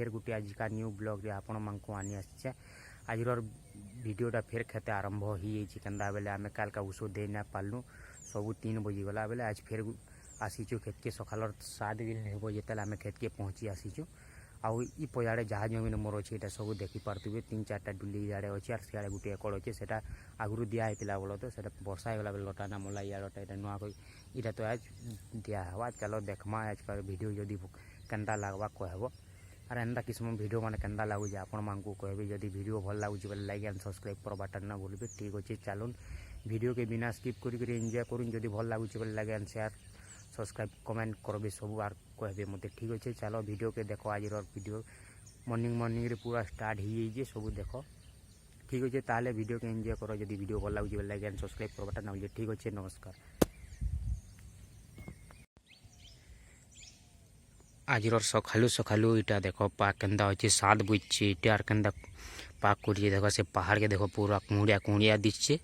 फेर गोटे आजिका new blog रे आपण मानकु आनी आछे। आजिर वीडियोटा फेर खेते आरंभ हो जाइए केन्दा बेले आम काल का ऊस दे ना पार्लु सब 3 बजी गला बेले आज फेर आसीचु खेत के सकाल 7 दिन हेबो जेतेले आम खेत के पहुँची आसीचु। आउ इ पयाड़े जहाँ जमीन मोर अच्छे ये सब देखी पारे 3-4टा डुली इे अच्छे और सियाड़े गोटे एकड़ अच्छे से आगुरी दिहला बोल तो वर्षा होगा बेले लटा ना मला इटा नुआ इटा तो आज दिहवा। चलो देखमा आज का वीडियो जदि केन्दा लगवा कहब और एंता किस्म वीडियो मैंने केन्दा लगुच आपण मानकु कहबे जदि वीडियो भल लगुच बोले लाइक एंड सब्सक्राइब करवाटा ना भूलबे। ठीक अच्छे चलून वीडियो के बिना स्किप कर एंजॉय करूँ जदि भल लगुच बोले like and share subscribe comment करबे सब आर कहबे मते। ठीक अच्छे चलो वीडियो के देखो आज वीडियो मॉर्निंग रे पूरा स्टार्ट हो जाइए सब देख। ठीक अच्छे ताले वीडियो के एंजॉय करो जदि वीडियो भल लगुच बोले लाइक एंड सब्सक्राइब करवाटा ना भूलबे। ठीक अच्छे नमस्कार। आज सकालू सकालू इटा देख पाक केन्दा अच्छे 7 बजे इटार केन्दा पाक कर देख से पहाड़ के देख पूरा कुड़िया कुड़िया दिशे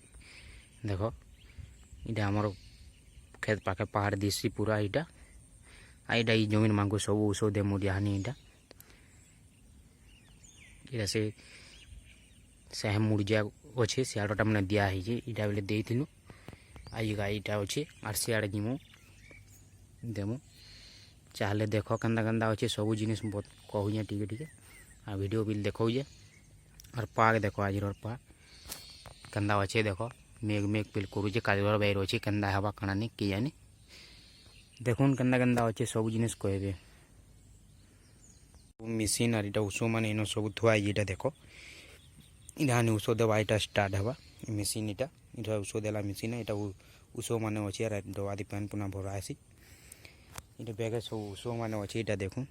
देख इटा आमर खेत पाखे पहाड़ दिशी पूरा इटा आईटा ई जमीन मांगो सब ऊस दे मुड़ियानी इटा इटा से मुड़िया अच्छे सियाड़टा मैंने दिया इटा बेले देलु आज गाईटा अच्छे आर सियाड़े जीमु देमु चाहले देख केन्दा केन्दा अच्छे सब जिनिस कहूँ टिके टिके आ वीडियो भी देखौजे और पाक देख आज पाक केन्दा अच्छे देख मेघ मेघ पिल करुचे कालीर बैर अच्छे केन्दा हवा काना नहीं कि जानी देखुन केन्दा केन्दा अच्छे सब जिनिस कहबे मेसीन और इटा ऊस मान इन सब थुआ इटा देख इधा ऊस देवा इटा स्टार्ट हवा मेसीन इटा इटा ऊस देला मेसीन इटा ऊस मान अच्छे डबा दी पैन पुना भरा आसी इटा बैगे सब ऊस मान अच्छे इटा देखूँ